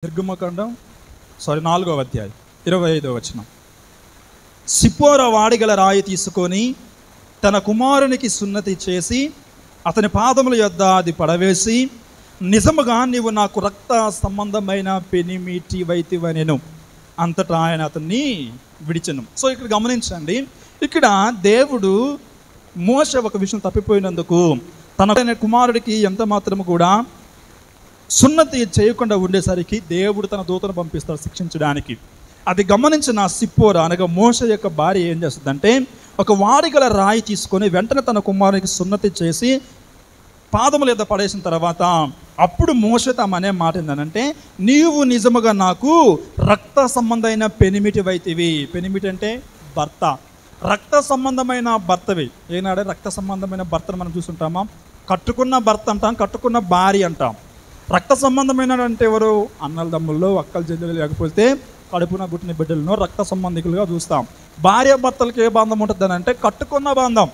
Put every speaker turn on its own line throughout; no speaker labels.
నిర్గమకాండం 4వ అధ్యాయం 25వ వచనం. సిప్పోరా వాడిగల రాయి తీసుకొని తన కుమారునికి సున్నతి చేసి అతని పాదముల యొద్ద అది పడవేసి, నిజముగా నీవు నాకు రక్త సంబంధమైన పెనిమిటి వైతివనెను. అంతటా ఆయన అతన్ని విడిచెను. సో ఇక్కడ గమనించండి, ఇక్కడ దేవుడు మోషే ఒక విషయం తప్పిపోయినందుకు తన కుమారుడికి ఎంత మాత్రము కూడా సున్నతి చేయకుండా ఉండేసరికి దేవుడు తన దూతను పంపిస్తాడు శిక్షించడానికి. అది గమనించిన సిప్పోరా అనగా మోషే యొక్క భార్య ఏం చేస్తుందంటే, ఒక వాడిగల రాయి తీసుకొని వెంటనే తన కుమారునికి సున్నతి చేసి పాదముల మీద పడేసిన తర్వాత అప్పుడు మోషే తమనే మాట ఏంటంటే, నీవు నిజముగా నాకు రక్త సంబంధమైన పెనిమిటి వైతివి. పెనిమిటి అంటే భర్త, రక్త సంబంధమైన భర్తవి. ఏనాడే రక్త సంబంధమైన భర్తను మనం చూస్తుంటామా? కట్టుకున్న భర్త అంటాం, కట్టుకున్న భార్య అంటాం. రక్త సంబంధమైన అంటే ఎవరు? అన్నల దమ్ముల్లో, అక్కల చెల్లెలు, లేకపోతే కడుపున పుట్టిన బిడ్డలను రక్త సంబంధికులుగా చూస్తాం. భార్య భర్తలకు ఏ బంధం ఉంటుంది అని అంటే కట్టుకున్న బంధం.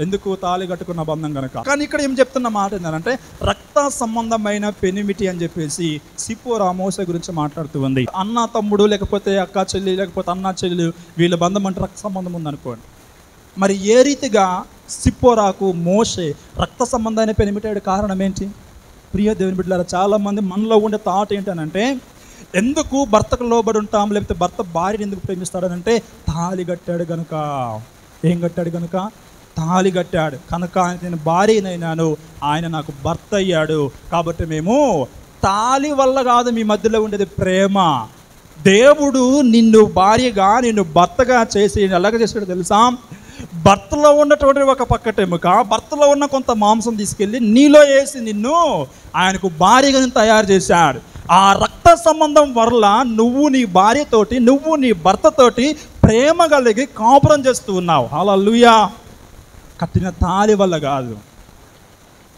ఎందుకు? తాళి కట్టుకున్న బంధం కనుక. కానీ ఇక్కడ ఏం చెప్తున్న మాట ఏంటంటే రక్త సంబంధమైన పెనిమిటి అని చెప్పేసి సిప్పోరా మోషే గురించి మాట్లాడుతూ ఉంది. అన్న తమ్ముడు, లేకపోతే అక్క చెల్లి, లేకపోతే అన్న చెల్లి, వీళ్ళ బంధం అంటే రక్త సంబంధం ఉందనుకోండి. మరి ఏ రీతిగా సిప్పోరాకు మోషే రక్త సంబంధమైన పెనిమిటాడు? కారణం ఏంటి? ప్రియ దేవుని బిడ్డలారా, చాలామంది మనలో ఉండే థాట్ ఏంటనంటే, ఎందుకు భర్తకు లోబడి ఉంటాం, లేకపోతే భర్త భార్యని ఎందుకు ప్రేమిస్తాడనంటే తాళి కట్టాడు కనుక. ఏం కట్టాడు కనుక? తాళి కట్టాడు కనుక నేను భార్యనైనాను, ఆయన నాకు భర్త అయ్యాడు. కాబట్టి మేము తాళి వల్ల కాదు మీ మధ్యలో ఉండేది ప్రేమ. దేవుడు నిన్ను భార్యగా, నిన్ను భర్తగా చేసి ఎలాగ చేసాడో తెలుసా? భర్తలో ఉన్నటువంటి ఒక పక్కటెముక, భర్తలో ఉన్న కొంత మాంసం తీసుకెళ్ళి నీలో వేసి నిన్ను ఆయనకు భార్యగా తయారు చేశాడు. ఆ రక్త సంబంధం వల్ల నువ్వు నీ భార్యతోటి, నువ్వు నీ భర్తతోటి ప్రేమ కలిగి కాపురం చేస్తూ ఉన్నావు. హల్లెలూయా. కట్టిన తాళి వల్ల కాదు.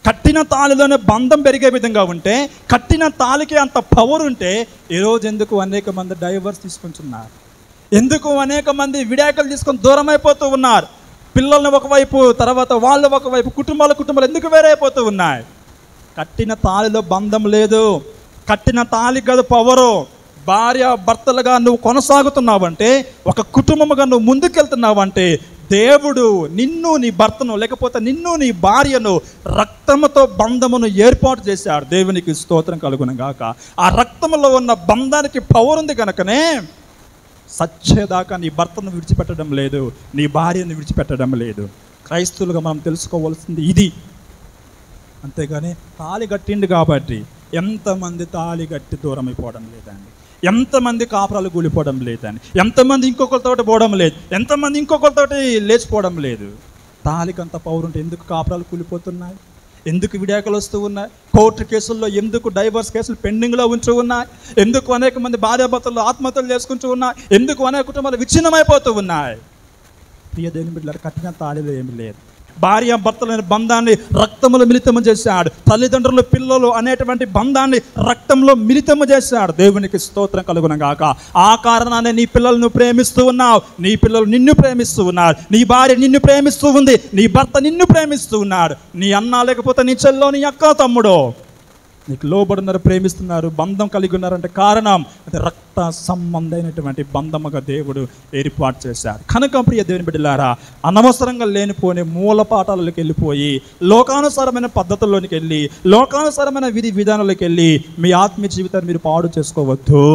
కట్టిన తాళిలోనే బంధం పెరిగే విధంగా ఉంటే, కట్టిన తాళికి అంత పవర్ ఉంటే ఈరోజు ఎందుకు అనేక మంది డైవర్స్ తీసుకుంటున్నారు? ఎందుకు అనేక మంది విడాకులు తీసుకొని దూరం అయిపోతూ ఉన్నారు? పిల్లల్ని ఒకవైపు, తర్వాత వాళ్ళు ఒకవైపు, కుటుంబాలు ఎందుకు వేరైపోతూ ఉన్నాయి? కట్టిన తాళిలో బంధం లేదు. కట్టిన తాళి కాదు పవరు. భార్య భర్తలుగా నువ్వు కొనసాగుతున్నావంటే, ఒక కుటుంబముగా నువ్వు ముందుకెళ్తున్నావంటే, దేవుడు నిన్ను నీ భర్తను, లేకపోతే నిన్ను నీ భార్యను రక్తముతో బంధమును ఏర్పాటు చేశాడు. దేవునికి స్తోత్రం కలుగును గాక. ఆ రక్తములో ఉన్న బంధానికి పవర్ ఉంది కనుకనే సచ్చేదాకా నీ భర్తను విడిచిపెట్టడం లేదు, నీ భార్యను విడిచిపెట్టడం లేదు. క్రైస్తవులుగా మనం తెలుసుకోవాల్సింది ఇది. అంతేగాని తాళి కట్టిండు కాబట్టి ఎంతమంది తాళి కట్టి దూరం అయిపోవడం లేదండి, ఎంతమంది కాపురాలు కూలిపోవడం లేదండి, ఎంతమంది ఇంకొకరితోటి పోవడం లేదు, ఎంతమంది ఇంకొకరితోటి లేచిపోవడం లేదు. తాళికి అంత పవర్ ఉంటే ఎందుకు కాపురాలు కూలిపోతున్నాయి? ఎందుకు విడాకులు వస్తూ ఉన్నాయి? కోర్టు కేసుల్లో ఎందుకు డైవర్స్ కేసులు పెండింగ్లో ఉంటూ ఉన్నాయి? ఎందుకు అనేక మంది భార్యాభర్తలు ఆత్మహత్యలు చేసుకుంటూ ఉన్నాయి? ఎందుకు అనేక కుటుంబాలు విచ్ఛిన్నమైపోతూ ఉన్నాయి? ప్రియ దేవుని బిడ్డలారా, కట్టిన తాళిలో ఏమి లేదు. భార్య భర్తలైన బంధాన్ని రక్తంలో మిళితము చేశాడు. తల్లిదండ్రులు పిల్లలు అనేటువంటి బంధాన్ని రక్తంలో మిళితము చేశాడు. దేవునికి స్తోత్రం కలుగును గాక. ఆ కారణాన్ని నీ పిల్లలు నువ్వు ప్రేమిస్తూ ఉన్నావు, నీ పిల్లలు నిన్ను ప్రేమిస్తూ ఉన్నారు, నీ భార్య నిన్ను ప్రేమిస్తూ ఉంది, నీ భర్త నిన్ను ప్రేమిస్తూ ఉన్నాడు, నీ అన్న లేకపోతే నీ చెల్లో, నీ అక్క తమ్ముడు నీకు లోబడున్నారు, ప్రేమిస్తున్నారు, బంధం కలిగి ఉన్నారంటే కారణం అది రక్త సంబంధమైనటువంటి బంధముగా దేవుడు ఏర్పాటు చేశారు. కనుక ప్రియ దేవుని బిడ్డలారా, అనవసరంగా లేనిపోని మూల పాఠాలలోకి వెళ్ళిపోయి, లోకానుసారమైన పద్ధతుల్లోనికి వెళ్ళి, లోకానుసారమైన విధి విధానాలకు వెళ్ళి మీ ఆత్మీయ జీవితాన్ని మీరు పాడు చేసుకోవద్దు.